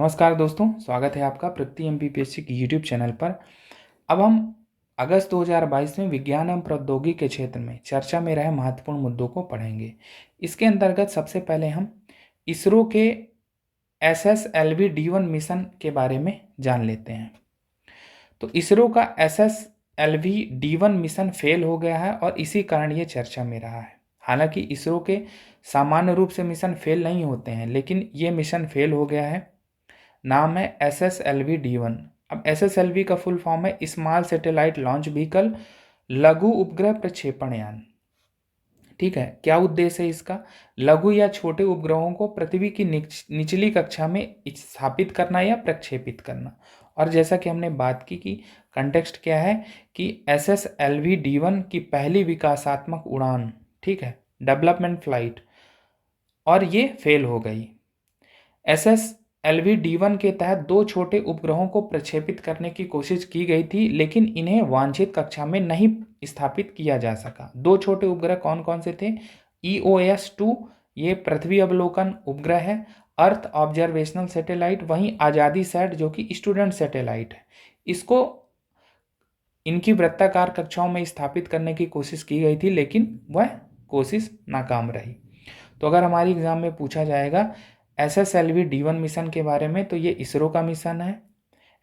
नमस्कार दोस्तों, स्वागत है आपका प्रगति एमपीपीएससी की यूट्यूब चैनल पर। अब हम अगस्त 2022 में विज्ञान एवं प्रौद्योगिकी के क्षेत्र में चर्चा में रहे महत्वपूर्ण मुद्दों को पढ़ेंगे। इसके अंतर्गत सबसे पहले हम इसरो के SSLV D1 मिशन के बारे में जान लेते हैं। तो इसरो का SSLV D1 मिशन फेल हो गया है और इसी कारण ये चर्चा में रहा है। हालांकि इसरो के सामान्य रूप से मिशन फेल नहीं होते हैं, लेकिन ये मिशन फेल हो गया है। नाम है SSLV D1। अब SSLV का फुल फॉर्म है स्मॉल सैटेलाइट लॉन्च व्हीकल, लघु उपग्रह प्रक्षेपण यान। ठीक है, क्या उद्देश्य है इसका? लघु या छोटे उपग्रहों को पृथ्वी की निचली कक्षा में स्थापित करना या प्रक्षेपित करना। और जैसा कि हमने बात की कि कंटेक्स्ट क्या है कि SSLV D1 की पहली विकासात्मक उड़ान, ठीक है, डेवलपमेंट फ्लाइट, और ये फेल हो गई। SSLV D1 के तहत 2 छोटे उपग्रहों को प्रक्षेपित करने की कोशिश की गई थी, लेकिन इन्हें वांछित कक्षा में नहीं स्थापित किया जा सका। 2 छोटे उपग्रह कौन कौन से थे? EOS-2, ये पृथ्वी अवलोकन उपग्रह है, अर्थ ऑब्जर्वेशनल सैटेलाइट। वहीं आज़ादी सैट जो कि स्टूडेंट सैटेलाइट है, इसको इनकी वृत्ताकार कक्षाओं में स्थापित करने की कोशिश की गई थी, लेकिन वह कोशिश नाकाम रही। तो अगर हमारी एग्जाम में पूछा जाएगा SSLV D1 मिशन के बारे में, तो ये इसरो का मिशन है।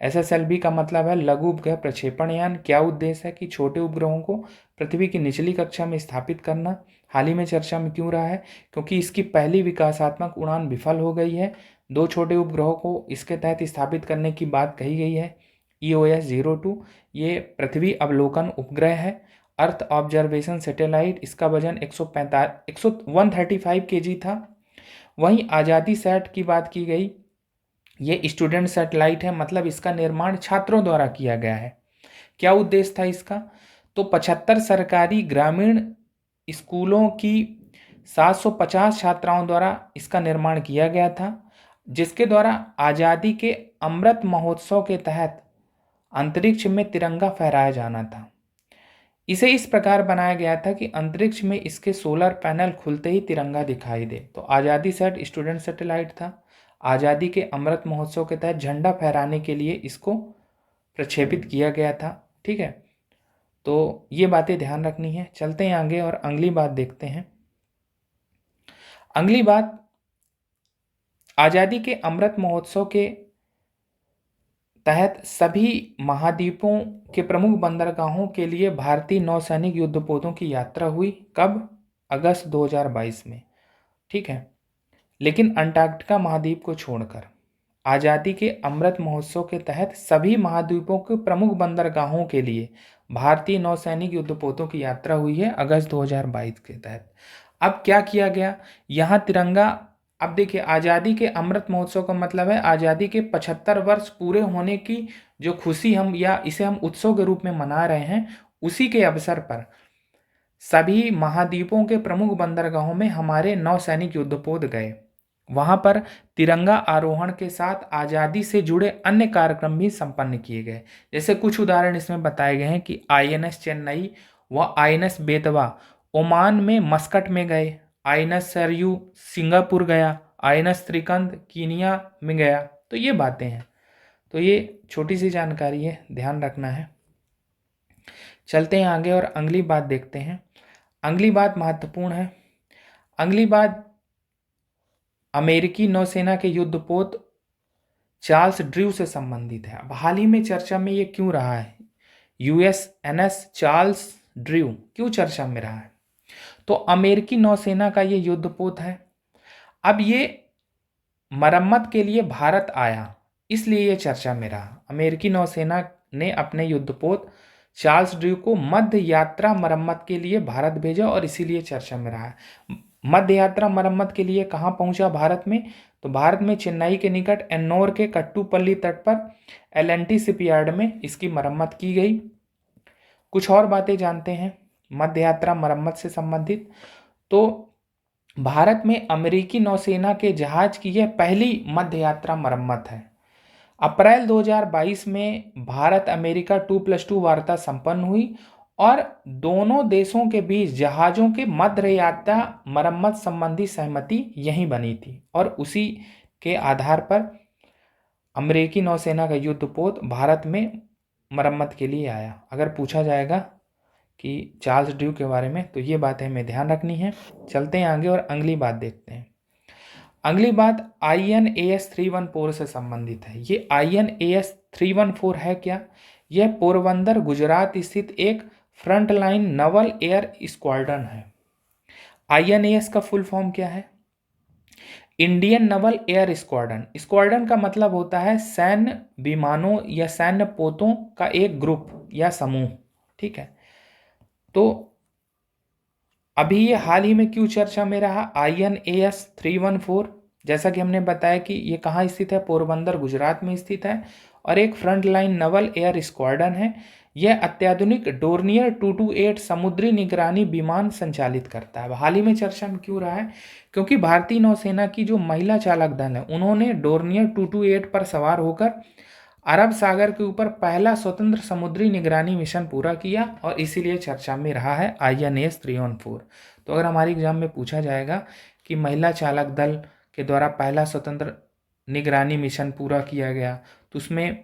SSLV का मतलब है लघु उपग्रह प्रक्षेपण यान। क्या उद्देश्य है कि छोटे उपग्रहों को पृथ्वी की निचली कक्षा में स्थापित करना। हाल ही में चर्चा में क्यों रहा है? क्योंकि इसकी पहली विकासात्मक उड़ान विफल हो गई है। 2 छोटे उपग्रहों को इसके तहत स्थापित करने की बात कही गई है। EOS-02 ये पृथ्वी अवलोकन उपग्रह है, अर्थ ऑब्जर्वेशन सैटेलाइट। इसका वजन 135 kg था। वहीं आज़ादी सैट की बात की गई, ये स्टूडेंट सैटेलाइट है, मतलब इसका निर्माण छात्रों द्वारा किया गया है। क्या उद्देश्य था इसका? तो 75 सरकारी ग्रामीण स्कूलों की 750 छात्राओं द्वारा इसका निर्माण किया गया था, जिसके द्वारा आज़ादी के अमृत महोत्सव के तहत अंतरिक्ष में तिरंगा फहराया जाना था। इसे इस प्रकार बनाया गया था कि अंतरिक्ष में इसके सोलर पैनल खुलते ही तिरंगा दिखाई दे। तो आज़ादी सैट स्टूडेंट सैटेलाइट था। आज़ादी के अमृत महोत्सव के तहत झंडा फहराने के लिए इसको प्रक्षेपित किया गया था। ठीक है, तो ये बातें ध्यान रखनी है। चलते हैं आगे और अगली बात देखते हैं। अगली बात, आज़ादी के अमृत महोत्सव के तहत सभी महाद्वीपों के प्रमुख बंदरगाहों के लिए भारतीय नौसैनिक युद्धपोतों की यात्रा हुई। कब? अगस्त 2022 में। ठीक है, लेकिन अंटार्कटिका महाद्वीप को छोड़कर आज़ादी के अमृत महोत्सव के तहत सभी महाद्वीपों के प्रमुख बंदरगाहों के लिए भारतीय नौसैनिक युद्धपोतों की यात्रा हुई है अगस्त 2022 के तहत। अब क्या किया गया? यहाँ तिरंगा, अब देखिए, आज़ादी के अमृत महोत्सव का मतलब है आज़ादी के 75 वर्ष पूरे होने की जो खुशी हम, या इसे हम उत्सव के रूप में मना रहे हैं, उसी के अवसर पर सभी महाद्वीपों के प्रमुख बंदरगाहों में हमारे नौसैनिक युद्धपोत गए। वहां पर तिरंगा आरोहण के साथ आज़ादी से जुड़े अन्य कार्यक्रम भी संपन्न किए गए। जैसे कुछ उदाहरण इसमें बताए गए हैं कि INS चेन्नई व INS बेतवा ओमान में मस्कट में गए, INS सरयू सिंगापुर गया, INS त्रिकंद कीनिया में गया। तो ये बातें हैं, तो ये छोटी सी जानकारी है, ध्यान रखना है। चलते हैं आगे और अगली बात देखते हैं। अगली बात महत्वपूर्ण है। अगली बात अमेरिकी नौसेना के युद्धपोत चार्ल्स ड्रू से संबंधित है। अब हाल ही में चर्चा में ये क्यों रहा है? USNS चार्ल्स ड्रू क्यों चर्चा में रहा है? तो अमेरिकी नौसेना का ये युद्धपोत है। अब ये मरम्मत के लिए भारत आया, इसलिए ये चर्चा में रहा। अमेरिकी नौसेना ने अपने युद्धपोत चार्ल्स ड्रू को मध्य यात्रा मरम्मत के लिए भारत भेजा और इसीलिए चर्चा में रहा है। मध्य यात्रा मरम्मत के लिए कहाँ पहुंचा भारत में? तो भारत में चेन्नई के निकट एन्नोर के कट्टुपल्ली तट पर LNT शिपयार्ड में इसकी मरम्मत की गई। कुछ और बातें जानते हैं मध्य यात्रा मरम्मत से संबंधित। तो भारत में अमेरिकी नौसेना के जहाज की यह पहली मध्य यात्रा मरम्मत है। अप्रैल 2022 में भारत अमेरिका 2+2 वार्ता संपन्न हुई और दोनों देशों के बीच जहाज़ों के मध्य यात्रा मरम्मत संबंधी सहमति यहीं बनी थी और उसी के आधार पर अमेरिकी नौसेना का युद्धपोत भारत में मरम्मत के लिए आया। अगर पूछा जाएगा कि चार्ल्स ड्रू के बारे में तो ये बातें हमें ध्यान रखनी है। चलते हैं आगे और अगली बात देखते हैं। अगली बात INAS 314 से संबंधित है। ये INAS 314 है क्या? यह पोरबंदर गुजरात स्थित एक फ्रंटलाइन नवल एयर स्क्वाड्रन है। INAS का फुल फॉर्म क्या है? Indian Naval air squadron. Squadron का मतलब होता है सैन्य विमानों या सैन्य पोतों का एक ग्रुप या समूह। ठीक है, तो अभी ये हाल ही में क्यों चर्चा में रहा INAS 314? जैसा कि हमने बताया कि ये कहाँ स्थित है, पोरबंदर गुजरात में स्थित है और एक front line Naval air squadron है। यह अत्याधुनिक डोर्नियर 228 समुद्री निगरानी विमान संचालित करता है। हाल ही में चर्चा में क्यों रहा है? क्योंकि भारतीय नौसेना की जो महिला चालक दल है उन्होंने डोर्नियर 228 पर सवार होकर अरब सागर के ऊपर पहला स्वतंत्र समुद्री निगरानी मिशन पूरा किया और इसीलिए चर्चा में रहा है INAS 314। तो अगर हमारे एग्जाम में पूछा जाएगा कि महिला चालक दल के द्वारा पहला स्वतंत्र निगरानी मिशन पूरा किया गया तो उसमें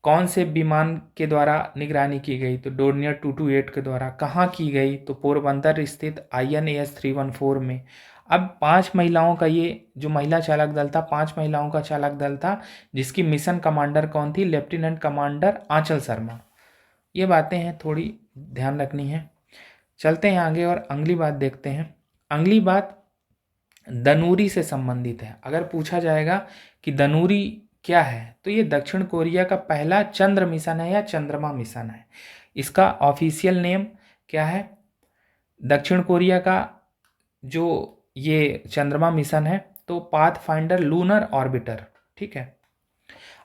कौन से विमान के द्वारा निगरानी की गई, तो डोर्नियर 228 के द्वारा। कहाँ की गई, तो पोरबंदर स्थित INAS 314 में। अब 5 महिलाओं का ये जो महिला चालक दल था, 5 महिलाओं का चालक दल था जिसकी मिशन कमांडर कौन थी? लेफ्टिनेंट कमांडर आंचल शर्मा। ये बातें हैं, थोड़ी ध्यान रखनी है। चलते हैं आगे और अगली बात देखते हैं। अगली बात दनूरी से संबंधित है। अगर पूछा जाएगा कि दनूरी क्या है तो ये दक्षिण कोरिया का पहला चंद्र मिशन है या चंद्रमा मिशन है। इसका ऑफिशियल नेम क्या है? दक्षिण कोरिया का जो ये चंद्रमा मिशन है तो पाथफाइंडर लूनर ऑर्बिटर। ठीक है,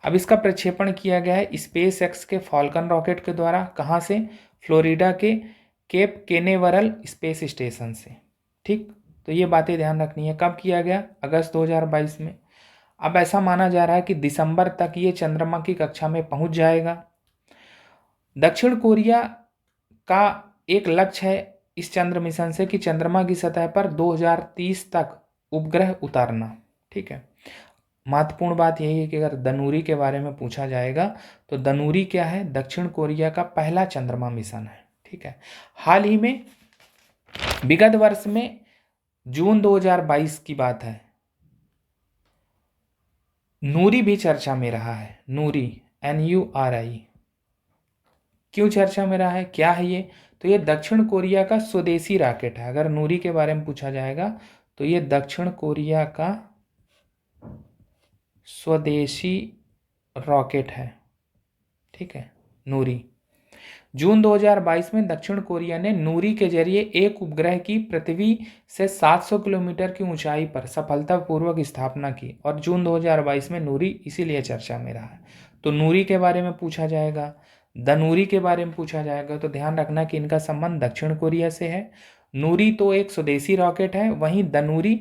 अब इसका प्रक्षेपण किया गया है स्पेस एक्स के फॉल्कन रॉकेट के द्वारा। कहाँ से? फ्लोरिडा के केप केनेवरल स्पेस स्टेशन से। ठीक, तो ये बातें ध्यान रखनी है। कब किया गया? अगस्त 2022 में। अब ऐसा माना जा रहा है कि दिसंबर तक ये चंद्रमा की कक्षा में पहुंच जाएगा। दक्षिण कोरिया का एक लक्ष्य है इस चंद्र मिशन से कि चंद्रमा की सतह पर 2030 तक उपग्रह उतारना। ठीक है, महत्वपूर्ण बात यही है कि अगर दनूरी के बारे में पूछा जाएगा तो दनूरी क्या है? दक्षिण कोरिया का पहला चंद्रमा मिशन है। ठीक है, हाल ही में विगत वर्ष में जून 2022 की बात है, नूरी भी चर्चा में रहा है। नूरी NURI क्यों चर्चा में रहा है, क्या है ये? तो ये दक्षिण कोरिया का स्वदेशी रॉकेट है। अगर नूरी के बारे में पूछा जाएगा तो ये दक्षिण कोरिया का स्वदेशी रॉकेट है। ठीक है, नूरी। जून 2022 में दक्षिण कोरिया ने नूरी के जरिए एक उपग्रह की पृथ्वी से 700 किलोमीटर की ऊंचाई पर सफलतापूर्वक स्थापना की और जून 2022 में नूरी इसीलिए चर्चा में रहा है। तो नूरी के बारे में पूछा जाएगा, दनूरी के बारे में पूछा जाएगा तो ध्यान रखना कि इनका संबंध दक्षिण कोरिया से है। नूरी तो एक स्वदेशी रॉकेट है, वहीं दनूरी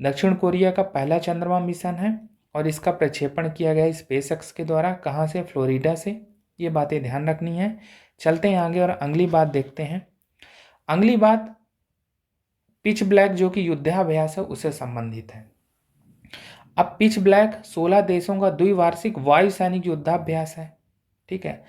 दक्षिण कोरिया का पहला चंद्रमा मिशन है और इसका प्रक्षेपण किया गया स्पेस एक्स के द्वारा। कहाँ से? फ्लोरिडा से। ये बातें ध्यान रखनी है। चलते हैं आगे और अगली बात देखते हैं। अगली बात पिच ब्लैक जो कि युद्धाभ्यास है उससे संबंधित है। अब पिच ब्लैक 16 देशों का द्विवार्षिक वायु सैनिक युद्धाभ्यास है। ठीक है,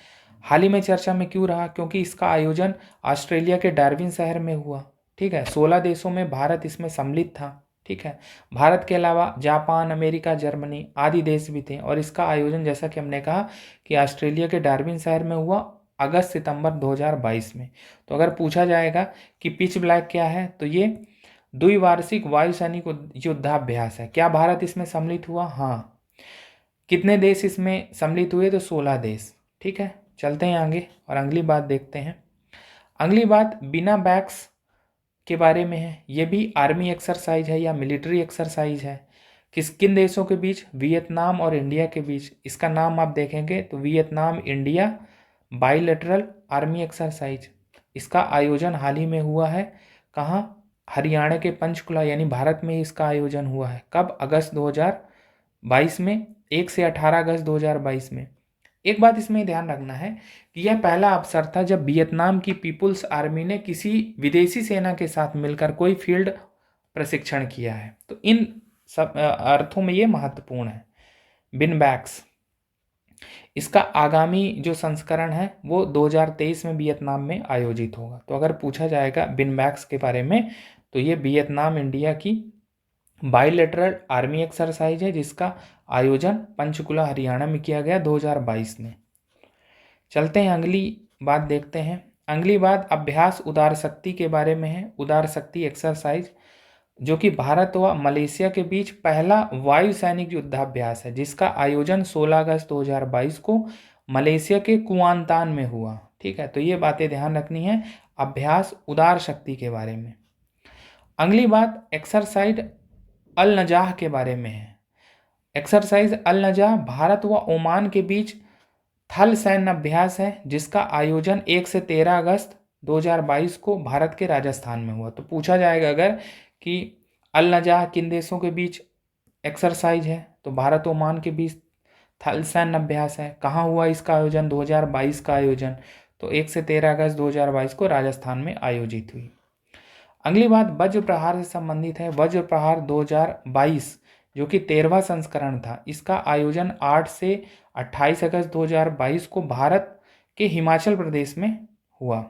हाल ही में चर्चा में क्यों रहा? क्योंकि इसका आयोजन ऑस्ट्रेलिया के डार्विन शहर में हुआ। ठीक है, 16 देशों में भारत इसमें सम्मिलित था। ठीक है, भारत के अलावा जापान, अमेरिका, जर्मनी आदि देश भी थे और इसका आयोजन जैसा कि हमने कहा कि ऑस्ट्रेलिया के डार्विन शहर में हुआ अगस्त सितंबर 2022 में। तो अगर पूछा जाएगा कि पिच ब्लैक क्या है तो ये द्विवार्षिक वायु सैनिक युद्धाभ्यास है। क्या भारत इसमें सम्मिलित हुआ? हाँ। कितने देश इसमें सम्मिलित हुए? तो 16 देश। ठीक है, चलते हैं आगे और अगली बात देखते हैं। अगली बात बिना बैक्स के बारे में है। ये भी आर्मी एक्सरसाइज है या मिलिट्री एक्सरसाइज है। किन देशों के बीच? वियतनाम और इंडिया के बीच। इसका नाम आप देखेंगे तो Vietnam India bilateral army exercise. इसका आयोजन हाल ही में हुआ है। कहाँ? हरियाणा के पंचकुला यानी भारत में इसका आयोजन हुआ है। कब? अगस्त 2022 में, 1 से 18 अगस्त 2022 में। एक बात इसमें ध्यान रखना है कि यह पहला अवसर था जब वियतनाम की पीपुल्स आर्मी ने किसी विदेशी सेना के साथ मिलकर कोई फील्ड प्रशिक्षण किया है। तो इन सब अर्थों में ये महत्वपूर्ण है। बिनबैक्स, इसका आगामी जो संस्करण है वो 2023 में वियतनाम में आयोजित होगा। तो अगर पूछा जाएगा बिनबैक्स के बारे में तो ये वियतनाम इंडिया की बाइलेटरल आर्मी एक्सरसाइज है जिसका आयोजन पंचकुला हरियाणा में किया गया 2022 में। चलते हैं अगली बात देखते हैं। अगली बात अभ्यास उदार शक्ति के बारे में है। उदार शक्ति एक्सरसाइज जो कि भारत व मलेशिया के बीच पहला वायु सैनिक युद्धाभ्यास है जिसका आयोजन 16 अगस्त 2022 को मलेशिया के कुआंतान में हुआ। ठीक है, तो ये बातें ध्यान रखनी है अभ्यास उदार शक्ति के बारे में। अगली बात एक्सरसाइज अल नजाह के बारे में है। एक्सरसाइज अल नजाह भारत व ओमान के बीच थल सैन्य अभ्यास है जिसका आयोजन 1 से 13 अगस्त 2022 को भारत के राजस्थान में हुआ। तो पूछा जाएगा अगर कि अल नजाह किन देशों के बीच एक्सरसाइज है तो भारत ओमान के बीच थल सैन्य अभ्यास है। कहाँ हुआ इसका आयोजन? 2022 का आयोजन, तो 1 से 13 अगस्त 2022 को राजस्थान में आयोजित हुई। अगली बात वज्र प्रहार से संबंधित है। वज्र प्रहार 2022 जो कि 13वां संस्करण था, इसका आयोजन 8 से 28 अगस्त 2022 को भारत के हिमाचल प्रदेश में हुआ।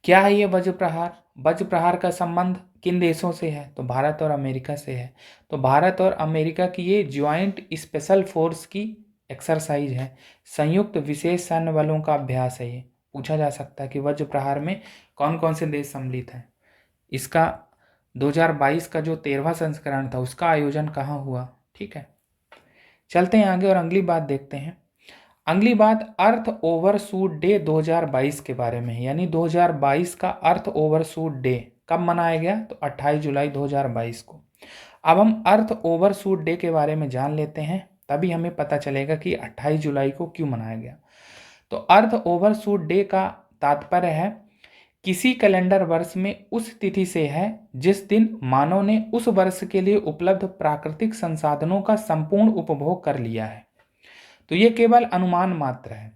क्या है ये वज्र प्रहार? वज्र प्रहार का संबंध किन देशों से है? तो भारत और अमेरिका से है। तो भारत और अमेरिका की ये ज्वाइंट स्पेशल फोर्स की एक्सरसाइज है, संयुक्त विशेष सैन्य बलों का अभ्यास है। ये पूछा जा सकता है कि वज्र प्रहार में कौन कौन से देश सम्मिलित हैं। इसका 2022 का जो 13वां संस्करण था उसका आयोजन कहाँ हुआ? ठीक है, चलते हैं आगे और अगली बात देखते हैं। अगली बात अर्थ ओवरशूट डे 2022 के बारे में है, यानी 2022 का अर्थ ओवरशूट डे कब मनाया गया? तो 28 जुलाई 2022 को। अब हम अर्थ ओवरशूट डे के बारे में जान लेते हैं, तभी हमें पता चलेगा कि 28 जुलाई को क्यों मनाया गया। तो अर्थ ओवरशूट डे का तात्पर्य है किसी कैलेंडर वर्ष में उस तिथि से है जिस दिन मानव ने उस वर्ष के लिए उपलब्ध प्राकृतिक संसाधनों का संपूर्ण उपभोग कर लिया है। तो ये केवल अनुमान मात्र है।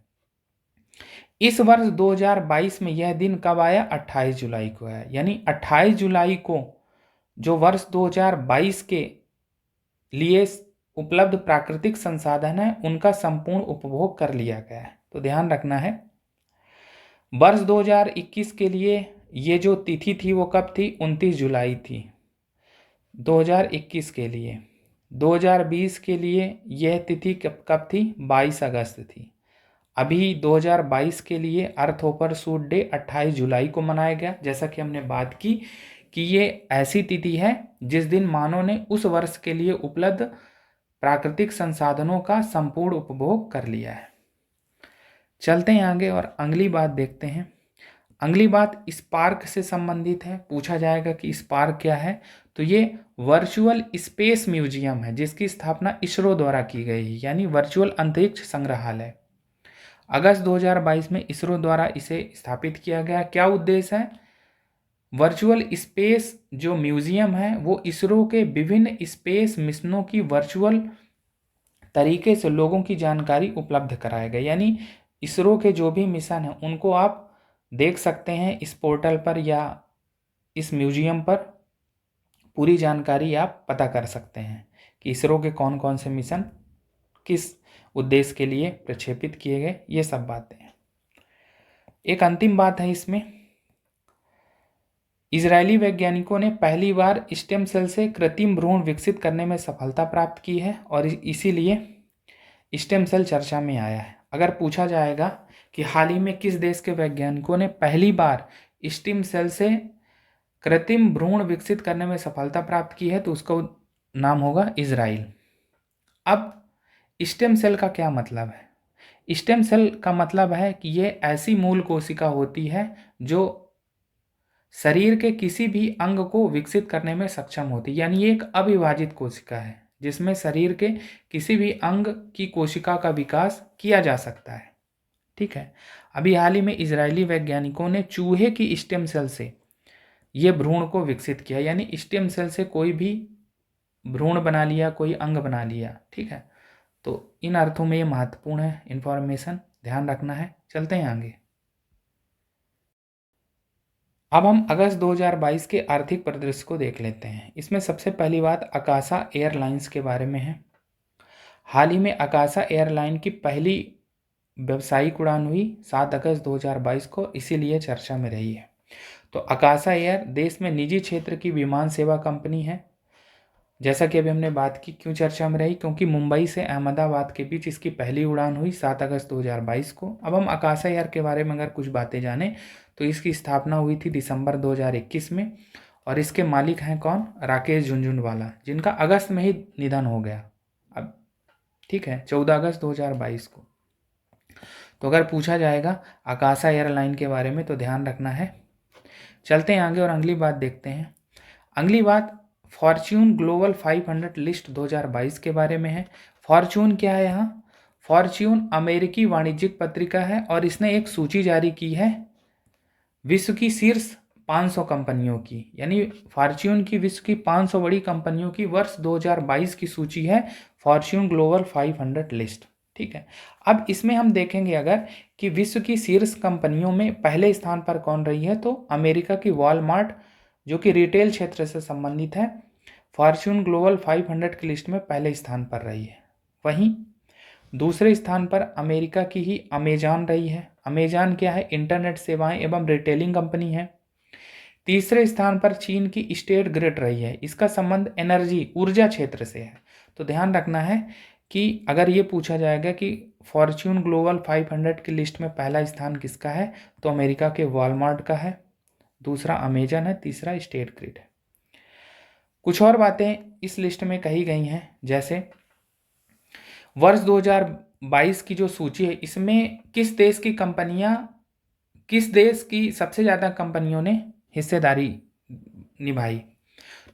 इस वर्ष 2022 में यह दिन कब आया? 28 जुलाई को आया, यानी 28 जुलाई को जो वर्ष 2022 के लिए उपलब्ध प्राकृतिक संसाधन है उनका संपूर्ण उपभोग कर लिया गया है। तो ध्यान रखना है वर्ष 2021 के लिए ये जो तिथि थी वो कब थी? 29 जुलाई थी 2021 के लिए। 2020 के लिए यह तिथि कब थी? 22 अगस्त थी। अभी 2022 के लिए अर्थ ओवरशूट डे 28 जुलाई को मनाया गया, जैसा कि हमने बात की कि ये ऐसी तिथि है जिस दिन मानव ने उस वर्ष के लिए उपलब्ध प्राकृतिक संसाधनों का संपूर्ण उपभोग कर लिया है। चलते हैं आगे और अगली बात देखते हैं। अगली बात स्पार्क से संबंधित है। पूछा जाएगा कि स्पार्क क्या है? तो ये वर्चुअल स्पेस म्यूजियम है जिसकी स्थापना इसरो द्वारा की गई है, यानी वर्चुअल अंतरिक्ष संग्रहालय। अगस्त 2022 में इसरो द्वारा इसे स्थापित किया गया। क्या उद्देश्य है? वर्चुअल स्पेस जो म्यूजियम है वो इसरो के विभिन्न स्पेस मिशनों की वर्चुअल तरीके से लोगों की जानकारी उपलब्ध कराएगा, यानी इसरो के जो भी मिशन हैं उनको आप देख सकते हैं इस पोर्टल पर या इस म्यूजियम पर। पूरी जानकारी आप पता कर सकते हैं कि इसरो के कौन कौन से मिशन किस उद्देश्य के लिए प्रक्षेपित किए गए, ये सब बातें हैं। एक अंतिम बात है इसमें, इजरायली वैज्ञानिकों ने पहली बार स्टेम सेल से कृत्रिम भ्रूण विकसित करने में सफलता प्राप्त की है और इसीलिए स्टेम सेल चर्चा में आया है। अगर पूछा जाएगा कि हाल ही में किस देश के वैज्ञानिकों ने पहली बार स्टेम सेल से कृत्रिम भ्रूण विकसित करने में सफलता प्राप्त की है तो उसका नाम होगा इजराइल। अब स्टेम सेल का क्या मतलब है? स्टेम सेल का मतलब है कि ये ऐसी मूल कोशिका होती है जो शरीर के किसी भी अंग को विकसित करने में सक्षम होती है, यानी ये एक अविभाजित कोशिका है जिसमें शरीर के किसी भी अंग की कोशिका का विकास किया जा सकता है। ठीक है, अभी हाल ही में इजरायली वैज्ञानिकों ने चूहे की स्टेम सेल से ये भ्रूण को विकसित किया, यानी स्टेम सेल से कोई भी भ्रूण बना लिया, कोई अंग बना लिया। ठीक है, तो इन अर्थों में ये महत्वपूर्ण है, इन्फॉर्मेशन ध्यान रखना है। चलते हैं आगे। अब हम अगस्त 2022 के आर्थिक परिदृश्य को देख लेते हैं। इसमें सबसे पहली बात आकाशा एयरलाइंस के बारे में है। हाल ही में आकाशा एयरलाइन की पहली व्यावसायिक उड़ान हुई 7 अगस्त 2022 को, इसीलिए चर्चा में रही है। तो आकाशा एयर देश में निजी क्षेत्र की विमान सेवा कंपनी है। जैसा कि अभी हमने बात की, क्यों चर्चा में रही, क्योंकि मुंबई से अहमदाबाद के बीच इसकी पहली उड़ान हुई 7 अगस्त 2022 को। अब हम आकाशा एयर के बारे में अगर कुछ बातें जानें तो इसकी स्थापना हुई थी दिसंबर 2021 में, और इसके मालिक हैं कौन? राकेश झुनझुनवाला, जिनका अगस्त में ही निधन हो गया। अब ठीक है, 14 अगस्त 2022 को। तो अगर पूछा जाएगा आकाशा एयरलाइन के बारे में तो ध्यान रखना है। चलते हैं आगे और अगली बात देखते हैं। अगली बात फॉर्च्यून ग्लोबल 500 लिस्ट 2022 के बारे में है। फॉर्च्यून क्या है यहाँ? फॉर्च्यून अमेरिकी वाणिज्यिक पत्रिका है और इसने एक सूची जारी की है विश्व की शीर्ष 500 कंपनियों की, यानी फॉर्च्यून की विश्व की 500 बड़ी कंपनियों की वर्ष 2022 की सूची है फॉर्च्यून ग्लोबल 500 लिस्ट। ठीक है, अब इसमें हम देखेंगे अगर कि विश्व की शीर्ष कंपनियों में पहले स्थान पर कौन रही है, तो अमेरिका की वॉलमार्ट, जो कि रिटेल क्षेत्र से संबंधित है, फॉर्च्यून ग्लोबल 500 की लिस्ट में पहले स्थान पर रही है। वहीं दूसरे स्थान पर अमेरिका की ही अमेजॉन रही है। अमेजॉन क्या है? इंटरनेट सेवाएं एवं रिटेलिंग कंपनी है। तीसरे स्थान पर चीन की स्टेट ग्रिड रही है। इसका संबंध एनर्जी, ऊर्जा क्षेत्र से है। तो ध्यान रखना है कि अगर ये पूछा जाएगा कि फॉर्च्यून ग्लोबल 500 की लिस्ट में पहला स्थान किसका है, तो अमेरिका के वॉलमार्ट का है, दूसरा अमेजन है, तीसरा स्टेट ग्रिड है। कुछ और बातें इस लिस्ट में कही गई हैं, जैसे वर्ष 2022 की जो सूची है इसमें किस देश की सबसे ज़्यादा कंपनियों ने हिस्सेदारी निभाई,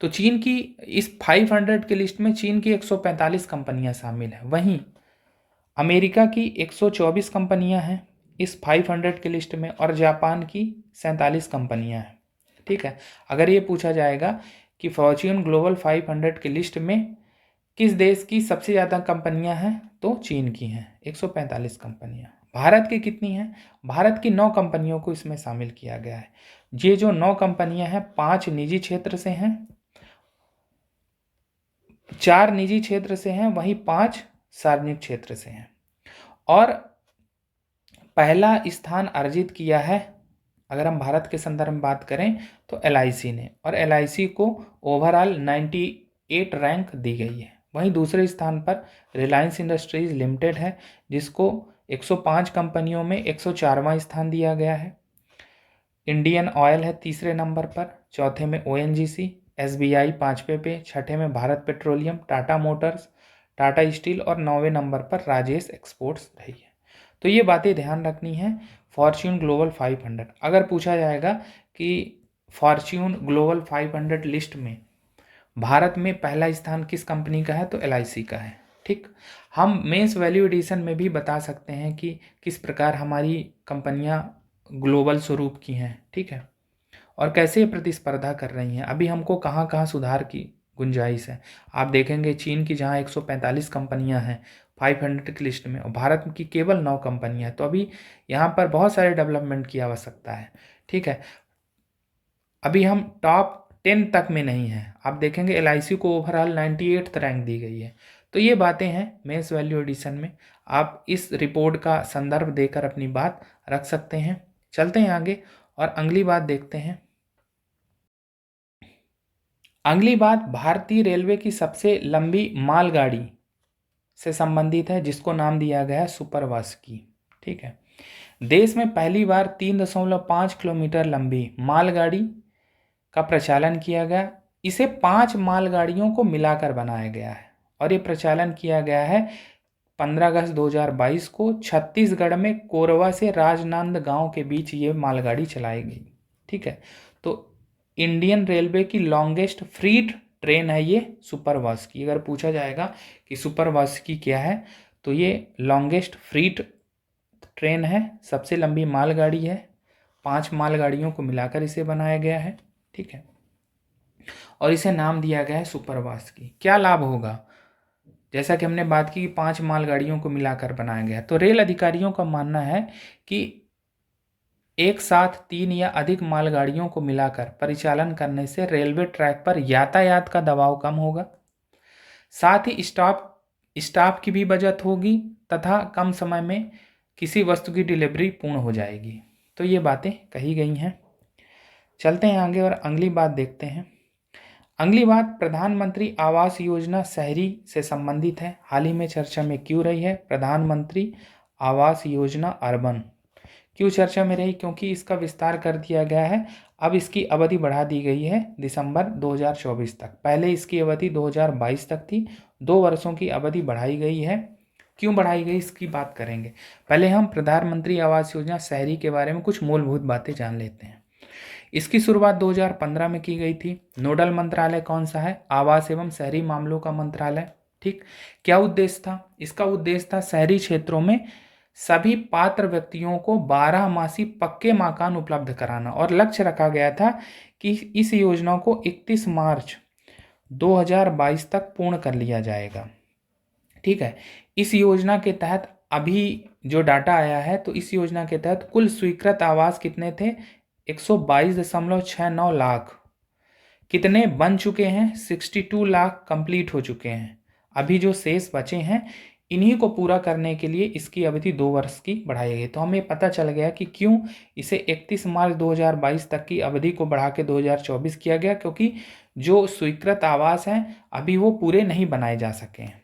तो चीन की इस 500 की लिस्ट में चीन की 145 कंपनियां शामिल हैं। वहीं अमेरिका की 124 कंपनियां हैं इस 500 की लिस्ट में, और जापान की 47 कंपनियां हैं। ठीक है, अगर ये पूछा जाएगा कि फॉर्च्यून ग्लोबल 500 की लिस्ट में किस देश की सबसे ज़्यादा कंपनियां हैं, तो चीन की हैं 145 कंपनियां। भारत की कितनी हैं? भारत की 9 कंपनियों को इसमें शामिल किया गया है। ये जो 9 कंपनियां हैं, 5 निजी क्षेत्र से हैं, 4 निजी क्षेत्र से हैं, वहीं 5 सार्वजनिक क्षेत्र से हैं। और पहला स्थान अर्जित किया है, अगर हम भारत के संदर्भ में बात करें तो LIC ने, और LIC को ओवरऑल 98 रैंक दी गई है। वहीं दूसरे स्थान पर रिलायंस इंडस्ट्रीज लिमिटेड है, जिसको 105 कंपनियों में 104वां स्थान दिया गया है। इंडियन ऑयल है तीसरे नंबर पर, चौथे में ONGC, SBI 5वें पे, छठे में Bharat petroleum, Tata Motors, Tata steel, और 9वें नंबर पर राजेश एक्सपोर्ट्स रही है। तो ये बातें ध्यान रखनी है फॉर्च्यून ग्लोबल 500। अगर पूछा जाएगा कि फॉर्च्यून ग्लोबल 500 लिस्ट में भारत में पहला स्थान किस कंपनी का है, तो LIC का है। ठीक, हम मेंस वैल्यू एडिशन में भी बता सकते हैं कि किस प्रकार हमारी कंपनियां ग्लोबल स्वरूप की हैं। ठीक है, और कैसे प्रतिस्पर्धा कर रही हैं, अभी हमको कहाँ कहाँ सुधार की गुंजाइश है। आप देखेंगे चीन की जहाँ 145 कंपनियां हैं 500 की लिस्ट में, और भारत की केवल 9 कंपनियां हैं, तो अभी यहाँ पर बहुत सारे डेवलपमेंट की आवश्यकता है। ठीक है, अभी हम टॉप 10 तक में नहीं हैं। आप देखेंगे LIC को ओवरऑल 98th रैंक दी गई है। तो ये बातें हैं मेंस वैल्यू एडिशन में, आप इस रिपोर्ट का संदर्भ देकर अपनी बात रख सकते हैं। चलते हैं आगे और अगली बात देखते हैं। अगली बात भारतीय रेलवे की सबसे लंबी मालगाड़ी से संबंधित है, जिसको नाम दिया गया है सुपरवास्की। ठीक है, देश में पहली बार 3.5 किलोमीटर लंबी मालगाड़ी का प्रचालन किया गया। इसे 5 मालगाड़ियों को मिलाकर बनाया गया है, और ये प्रचालन किया गया है 15 अगस्त 2022 को छत्तीसगढ़ में कोरबा से राजनांदगांव के बीच ये मालगाड़ी चलाई गई। ठीक है, तो इंडियन रेलवे की लॉन्गेस्ट फ्रीट ट्रेन है ये सुपरवास्की। अगर पूछा जाएगा कि सुपरवास्की क्या है, तो ये लॉन्गेस्ट फ्रीट ट्रेन है, सबसे लंबी मालगाड़ी है, 5 मालगाड़ियों को मिलाकर इसे बनाया गया है। ठीक है, और इसे नाम दिया गया है सुपरवास्की। क्या लाभ होगा? जैसा कि हमने बात की 5 मालगाड़ियों को मिलाकर बनाया गया, तो रेल अधिकारियों का मानना है कि एक साथ 3 या अधिक मालगाड़ियों को मिलाकर परिचालन करने से रेलवे ट्रैक पर यातायात का दबाव कम होगा। साथ ही स्टाफ की भी बचत होगी तथा कम समय में किसी वस्तु की डिलीवरी पूर्ण हो जाएगी। तो ये बातें कही गई हैं। चलते हैं आगे और अगली बात देखते हैं। अगली बात प्रधानमंत्री आवास योजना शहरी से संबंधित है। हाल ही में चर्चा में क्यों रही है प्रधानमंत्री आवास योजना अर्बन? क्यों चर्चा में रही? क्योंकि इसका विस्तार कर दिया गया है। अब इसकी अवधि बढ़ा दी गई है दिसंबर 2024 तक। पहले इसकी अवधि 2022 तक थी। 2 वर्षों की अवधि बढ़ाई गई है। क्यों बढ़ाई गई इसकी बात करेंगे। पहले हम प्रधानमंत्री आवास योजना शहरी के बारे में कुछ मूलभूत बातें जान लेते हैं। इसकी शुरुआत 2015 में की गई थी। नोडल मंत्रालय कौन सा है? आवास एवं शहरी मामलों का मंत्रालय। ठीक। क्या उद्देश्य था? इसका उद्देश्य था शहरी क्षेत्रों में सभी पात्र व्यक्तियों को 12 मासी पक्के मकान उपलब्ध कराना और लक्ष्य रखा गया था कि इस योजना को 31 मार्च 2022 तक पूर्ण कर लिया जाएगा। ठीक है। इस योजना के तहत अभी जो डाटा आया है तो इस योजना के तहत कुल स्वीकृत आवास कितने थे? 122.69 लाख। कितने बन चुके हैं? 62 लाख कंप्लीट हो चुके हैं। अभी जो शेष बचे हैं इन्हीं को पूरा करने के लिए इसकी अवधि 2 वर्ष की बढ़ाई गई। तो हमें पता चल गया कि क्यों इसे 31 मार्च 2022 तक की अवधि को बढ़ा के 2024 किया गया, क्योंकि जो स्वीकृत आवास हैं अभी वो पूरे नहीं बनाए जा सके हैं।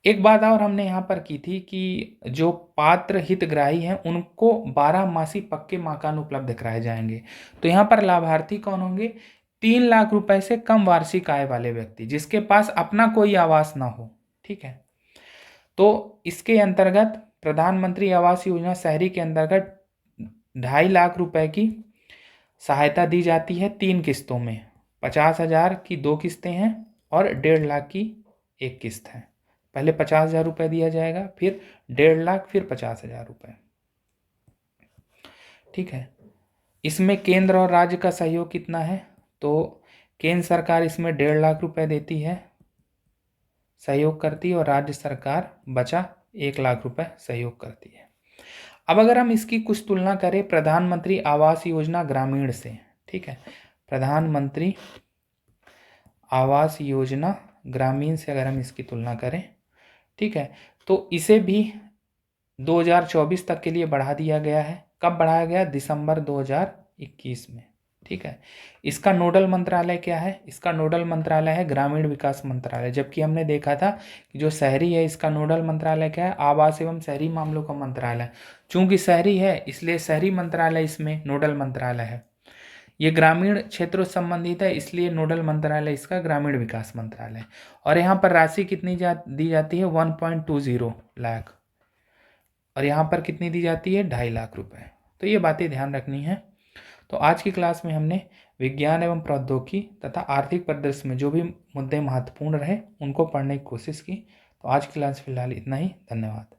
एक बात और हमने यहाँ पर की थी कि जो पात्र हितग्राही हैं उनको 12 मासी पक्के मकान उपलब्ध कराए जाएंगे। तो यहाँ पर लाभार्थी कौन होंगे? 3 लाख रुपए से कम वार्षिक आय वाले व्यक्ति जिसके पास अपना कोई आवास ना हो। ठीक है। तो इसके अंतर्गत प्रधानमंत्री आवास योजना शहरी के अंतर्गत 2.5 लाख रुपए की सहायता दी जाती है 3 किस्तों में। 50,000 की 2 किस्तें हैं और 1.5 लाख की 1 किस्त है। पहले 50,000 रुपये दिया जाएगा, फिर 1.5 लाख, फिर 50,000 रुपये। ठीक है। इसमें केंद्र और राज्य का सहयोग कितना है? तो केंद्र सरकार इसमें 1.5 लाख रुपए देती है, सहयोग करती है, और राज्य सरकार बचा 1 लाख रुपए सहयोग करती है। अब अगर हम इसकी कुछ तुलना करें प्रधानमंत्री आवास योजना ग्रामीण से। ठीक है। प्रधानमंत्री आवास योजना ग्रामीण से अगर हम इसकी तुलना करें, ठीक है, तो इसे भी 2024 तक के लिए बढ़ा दिया गया है। कब बढ़ाया गया? दिसंबर 2021 में। ठीक है। इसका नोडल मंत्रालय क्या है? इसका नोडल मंत्रालय है ग्रामीण विकास मंत्रालय। जबकि हमने देखा था कि जो शहरी है इसका नोडल मंत्रालय क्या है? आवास एवं शहरी मामलों का मंत्रालय। चूंकि शहरी है इसलिए शहरी मंत्रालय इसमें नोडल मंत्रालय है। ये ग्रामीण क्षेत्रों से संबंधित है इसलिए नोडल मंत्रालय इसका ग्रामीण विकास मंत्रालय। और यहाँ पर राशि कितनी दी जाती है? 1.20 लाख। और यहाँ पर कितनी दी जाती है? 2.5 लाख रुपए। तो ये बातें ध्यान रखनी है। तो आज की क्लास में हमने विज्ञान एवं प्रौद्योगिकी तथा आर्थिक परिदृश्य में जो भी मुद्दे महत्वपूर्ण रहे उनको पढ़ने की कोशिश की। तो आज की क्लास फिलहाल इतना ही। धन्यवाद।